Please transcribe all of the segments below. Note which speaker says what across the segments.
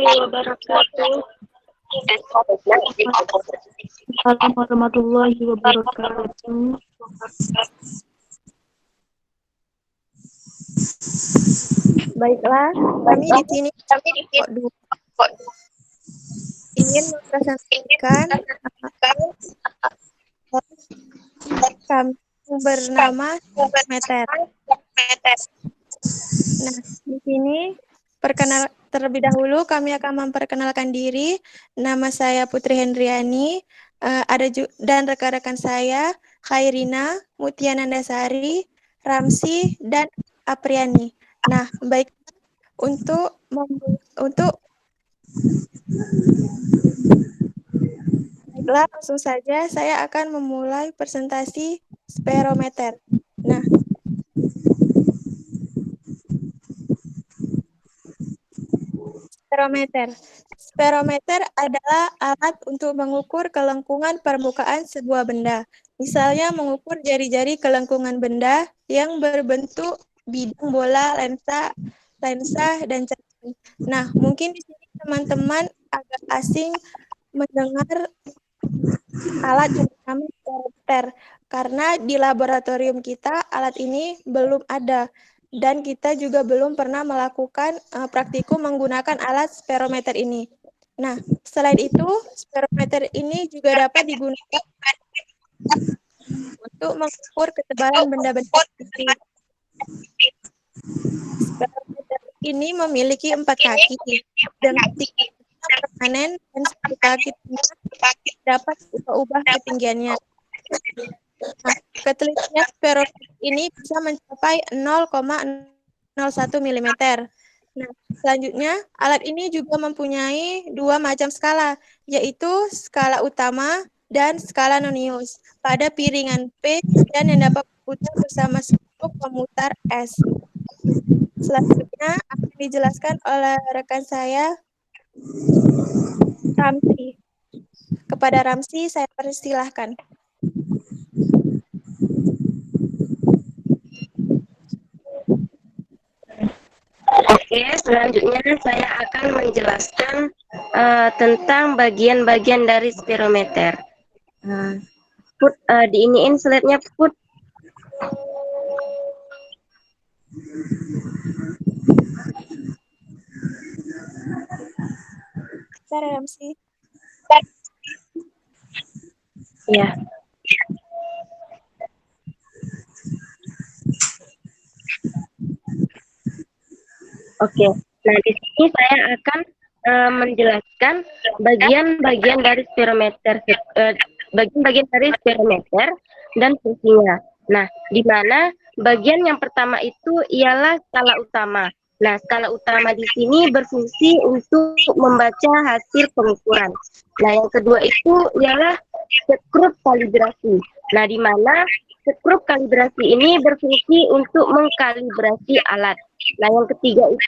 Speaker 1: wabarakatuh. Assalamualaikum warahmatullahi wabarakatuh.
Speaker 2: Baiklah, kami di sini ingin mempresentasikan kami bernama Meter. Nah, di sini terlebih dahulu kami akan memperkenalkan diri. Nama saya Putri Hendriani, dan rekan-rekan saya Khairina, Mutia Nandasari, Ramsi, dan Apriani. Nah, baik untuk baiklah, langsung saja saya akan memulai presentasi spirometer. Nah, spirometer adalah alat untuk mengukur kelengkungan permukaan sebuah benda. Misalnya mengukur jari-jari kelengkungan benda yang berbentuk bidang bola, lensa, dan cermin. Nah, mungkin di sini teman-teman agak asing mendengar alat yang bernama spirometer karena di laboratorium kita alat ini belum ada dan kita juga belum pernah melakukan praktikum menggunakan alat spirometer ini. Nah, selain itu, spirometer ini juga dapat digunakan untuk mengukur ketebalan benda-benda sendiri. Spirometer ini memiliki 4 kaki dengan 3 permanen dan 1 kaki dapat ubah ketinggiannya. Nah, ketelitian spirometer ini bisa mencapai 0,01 mm. Nah, selanjutnya, alat ini juga mempunyai 2 macam skala, yaitu skala utama dan skala nonius pada piringan P dan yang dapat berputar bersama stroke pemutar S. Selanjutnya akan dijelaskan oleh rekan saya, Ramsi. Kepada Ramsi, saya persilahkan.
Speaker 3: Oke, selanjutnya saya akan menjelaskan tentang bagian-bagian dari spirometer. Diiniin slide-nya, Put.
Speaker 2: Cara Ramsi.
Speaker 3: Ya. Oke, nah di sini saya akan menjelaskan bagian-bagian dari spirometer, bagian-bagian dari spirometer dan fungsinya. Nah, di mana bagian yang pertama itu ialah skala utama. Nah, skala utama di sini berfungsi untuk membaca hasil pengukuran. Nah, yang kedua itu ialah skrup kalibrasi. Nah, di mana skrup kalibrasi ini berfungsi untuk mengkalibrasi alat. Nah, yang ketiga itu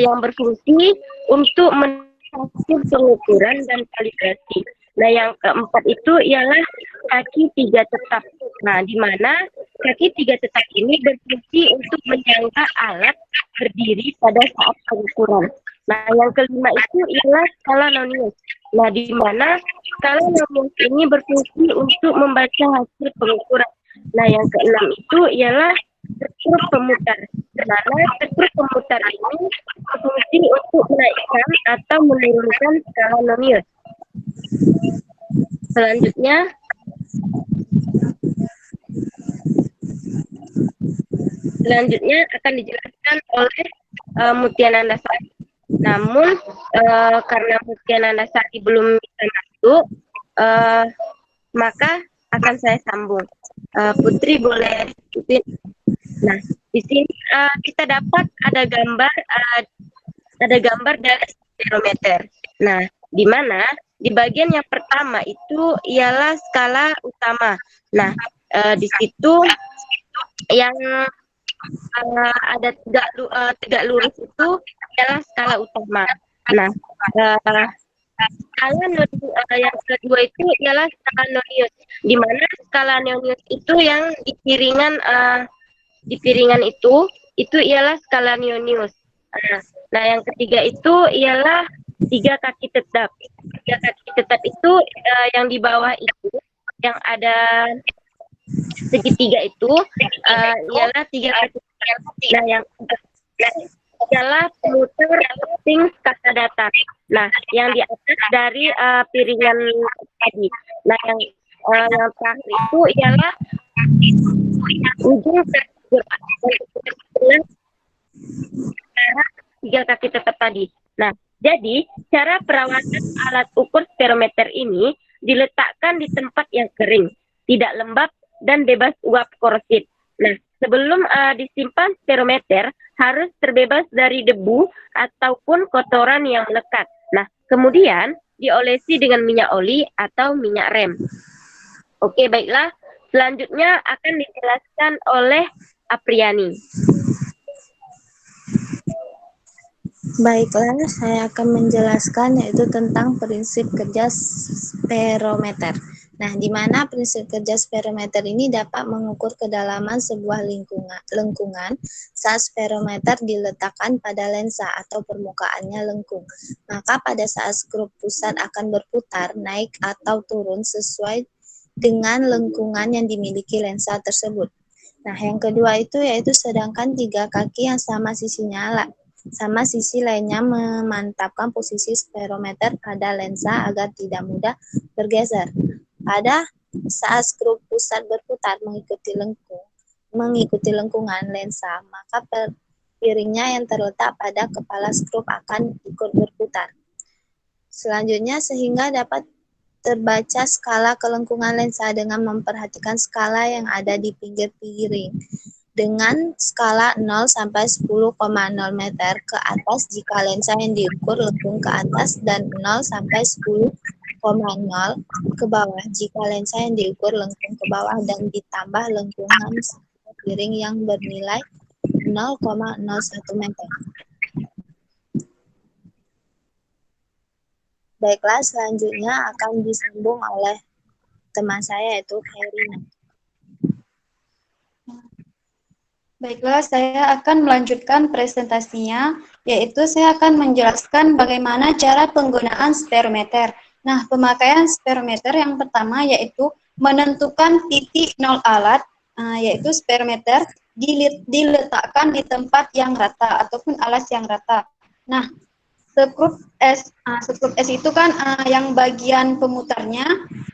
Speaker 3: yang berfungsi untuk menghasil pengukuran dan kalibrasi. Nah, yang keempat itu ialah kaki 3 tetap. Nah, di mana kaki 3 tetap ini berfungsi untuk menyangga alat berdiri pada saat pengukuran. Nah, yang kelima itu ialah skala nonius. Nah, di mana skala nonius ini berfungsi untuk membaca hasil pengukuran. Nah, yang keenam itu ialah skrup pemutar. Di mana skrup pemutar ini berfungsi untuk menaikkan atau menurunkan skala nonius. Selanjutnya akan dijelaskan oleh Mutia Nandasari. Namun karena Mutia Nandasari belum bisa masuk, maka akan saya sambung. Putri boleh ikutin. Nah, di sini kita dapat ada gambar dari spirometer. Nah, di mana di bagian yang pertama itu ialah skala utama. Nah, di situ yang ada tegak lurus itu adalah skala utama. Nah, skala yang kedua itu ialah skala nonius, di mana skala nonius itu yang di piringan itu ialah skala nonius. Nah, Nah, yang ketiga itu ialah 3 kaki tetap. 3 kaki tetap itu yang di bawah itu, yang ada segitiga itu ialah 3 kaki. Nah, yang ialah pemutar ping kata datar. Nah, yang di atas dari piringan tadi. Nah, yang terakhir itu ialah ujung dengan 3 kaki tetap tadi. Nah, jadi cara perawatan alat ukur spirometer ini diletakkan di tempat yang kering, tidak lembab dan bebas uap korosit. Nah, sebelum disimpan spirometer harus terbebas dari debu ataupun kotoran yang melekat. Nah, kemudian diolesi dengan minyak oli atau minyak rem. Oke, baiklah. Selanjutnya akan dijelaskan oleh Apriani.
Speaker 4: Baiklah, saya akan menjelaskan yaitu tentang prinsip kerja spirometer. Nah, di mana prinsip kerja spirometer ini dapat mengukur kedalaman sebuah lengkungan saat spirometer diletakkan pada lensa atau permukaannya lengkung. Maka pada saat skrup pusat akan berputar, naik atau turun sesuai dengan lengkungan yang dimiliki lensa tersebut. Nah, yang kedua itu yaitu sedangkan 3 kaki yang sama sisi lainnya memantapkan posisi spirometer pada lensa agar tidak mudah bergeser. Pada saat skrup pusat berputar mengikuti lengkungan lensa, maka piringnya yang terletak pada kepala skrup akan ikut berputar. Selanjutnya, sehingga dapat terbaca skala kelengkungan lensa dengan memperhatikan skala yang ada di pinggir piring. Dengan skala 0 sampai 10,0 meter ke atas jika lensa yang diukur lengkung ke atas dan 0 sampai 10,0 ke bawah jika lensa yang diukur lengkung ke bawah dan ditambah lengkungan piring yang bernilai 0,01 meter. Baiklah, selanjutnya akan disambung oleh teman saya yaitu Herina.
Speaker 5: Baiklah, saya akan melanjutkan presentasinya, yaitu saya akan menjelaskan bagaimana cara penggunaan spirometer. Nah, pemakaian spirometer yang pertama yaitu menentukan titik nol alat, yaitu spirometer diletakkan di tempat yang rata ataupun alas yang rata. Nah, skrup S itu kan yang bagian pemutarnya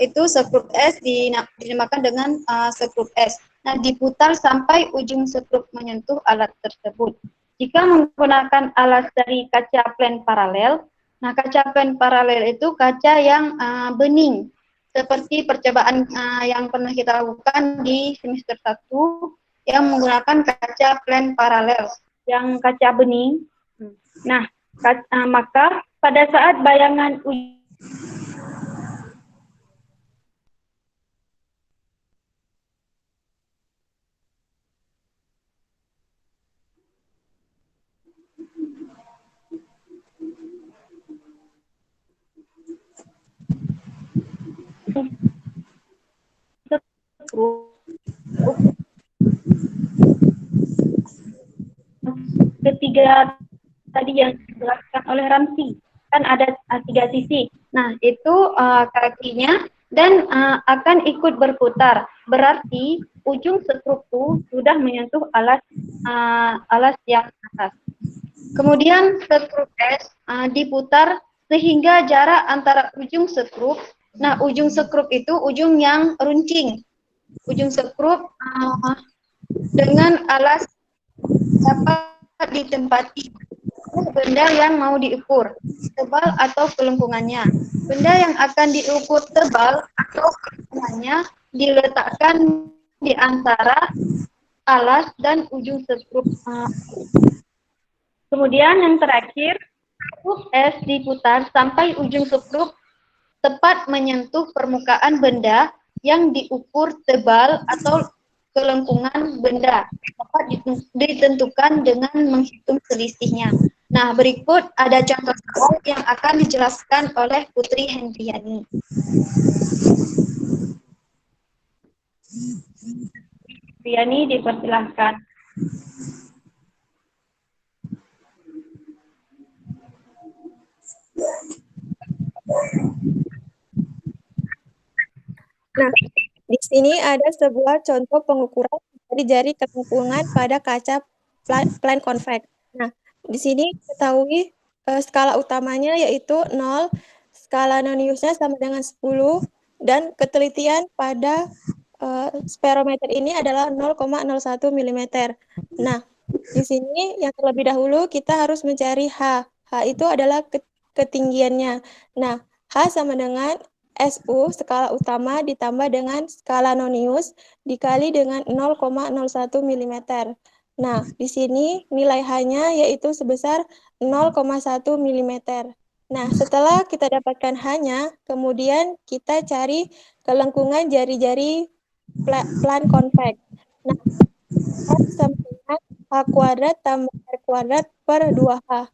Speaker 5: itu skrup S dinamakan dengan skrup S. Nah, diputar sampai ujung skrup menyentuh alat tersebut. Jika menggunakan alas dari kaca plen paralel, nah kaca plen paralel itu kaca yang bening, seperti percobaan yang pernah kita lakukan di semester 1 yang menggunakan kaca plen paralel yang kaca bening. Nah, maka pada saat bayangan ketiga tadi yang dijelaskan oleh Ramsi, kan ada 3 sisi. Nah, itu kakinya dan akan ikut berputar. Berarti ujung skrup sudah menyentuh alas yang atas. Kemudian skrup S diputar sehingga jarak antara ujung skrup, nah ujung skrup itu ujung yang runcing. Ujung skrup dengan alas dapat ditempati benda yang mau diukur, tebal atau kelengkungannya. Benda yang akan diukur tebal atau kelengkungannya diletakkan di antara alas dan ujung skrup. Kemudian yang terakhir, skrup S diputar sampai ujung skrup tepat menyentuh permukaan benda yang diukur tebal atau kelengkungan benda. Dapat ditentukan dengan menghitung selisihnya. Nah, berikut ada contoh soal yang akan dijelaskan oleh Putri Hendriani. Hendriani, dipersilahkan.
Speaker 2: Di sini ada sebuah contoh pengukuran jari-jari kelengkungan pada kaca plan convex. Nah, di sini ketahui skala utamanya yaitu 0, skala noniusnya sama dengan 10, dan ketelitian pada sperometer ini adalah 0,01 mm. Nah, di sini yang terlebih dahulu kita harus mencari H. H itu adalah ketinggiannya. Nah, H sama dengan SU skala utama ditambah dengan skala nonius dikali dengan 0,01 mm. Nah, di sini nilai H-nya yaitu sebesar 0,1 mm. Nah, setelah kita dapatkan H-nya, kemudian kita cari kelengkungan jari-jari plan convex. Nah, R sama dengan H kuadrat tambah R kuadrat per 2H.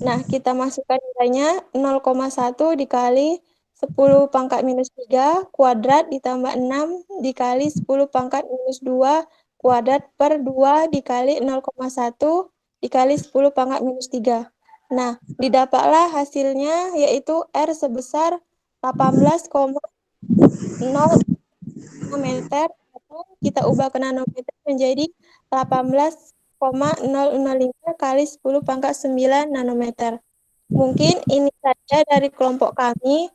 Speaker 2: Nah, kita masukkan nilainya 0,1 dikali 10 pangkat minus 3 kuadrat ditambah 6 dikali 10 pangkat minus 2 kuadrat per 2 dikali 0,1 dikali 10 pangkat minus 3. Nah, didapatlah hasilnya yaitu R sebesar 18,0 meter. Kita ubah ke nanometer menjadi 18,005 kali 10 pangkat 9 nanometer. Mungkin ini saja dari kelompok kami.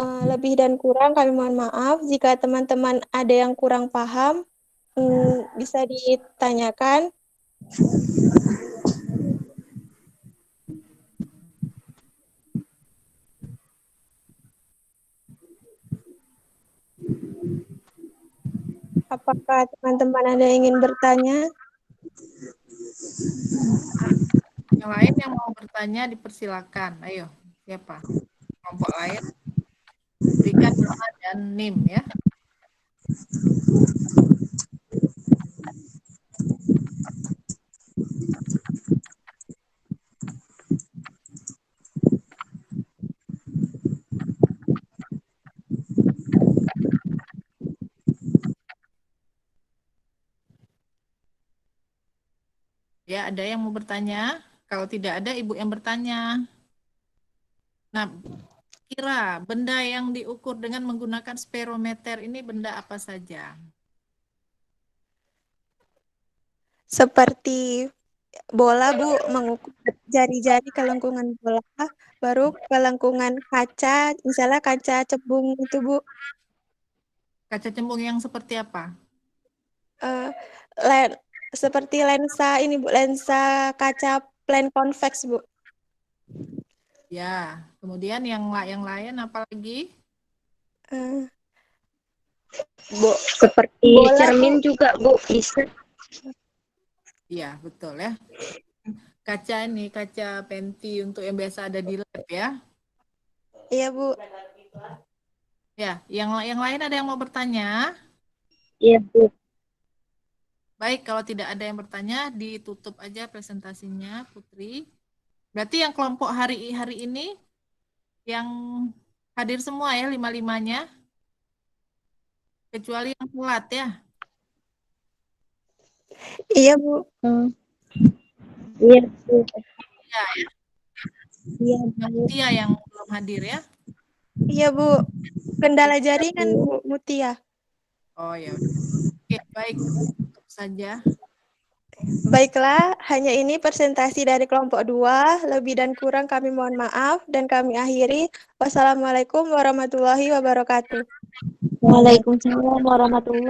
Speaker 2: Lebih dan kurang kami mohon maaf. Jika teman-teman ada yang kurang paham, bisa ditanyakan. Apakah teman-teman ada yang ingin bertanya?
Speaker 6: Yang lain yang mau bertanya dipersilakan. Ayo, siapa? Kelompok lain. Berikan nama dan NIM ya. Ya, ada yang mau bertanya? Kalau tidak ada, Ibu yang bertanya. Nah, kira benda yang diukur dengan menggunakan sperometer ini benda apa saja?
Speaker 2: Seperti bola, Bu, mengukur jari-jari kelengkungan bola, baru kelengkungan kaca, misalnya kaca cembung itu, Bu.
Speaker 6: Kaca cembung yang seperti apa?
Speaker 2: Seperti lensa ini, Bu, lensa kaca plan convex, Bu.
Speaker 6: Ya, kemudian yang lain apa lagi?
Speaker 3: Bu, seperti
Speaker 2: Bola,
Speaker 3: cermin
Speaker 2: Bu.
Speaker 3: juga, Bu, bisa.
Speaker 6: Iya, betul ya. Kaca ini, kaca penti untuk yang biasa ada di lab ya.
Speaker 2: Iya, Bu.
Speaker 6: Ya, yang lain ada yang mau bertanya?
Speaker 3: Iya, Bu.
Speaker 6: Baik, kalau tidak ada yang bertanya, ditutup aja presentasinya, Putri. Berarti yang kelompok hari ini, yang hadir semua ya, 5-5-nya? Kecuali yang telat ya?
Speaker 2: Iya, Bu.
Speaker 3: Iya, Bu.
Speaker 6: Ya, ya.
Speaker 3: Iya,
Speaker 6: Mutia yang belum hadir ya?
Speaker 2: Iya, Bu. Kendala jaringan, Bu, Mutia.
Speaker 6: Oh ya udah. Oke, baik. Tutup saja.
Speaker 2: Baiklah, hanya ini presentasi dari kelompok 2. Lebih dan kurang kami mohon maaf dan kami akhiri. Wassalamualaikum warahmatullahi wabarakatuh.
Speaker 1: Waalaikumsalam warahmatullahi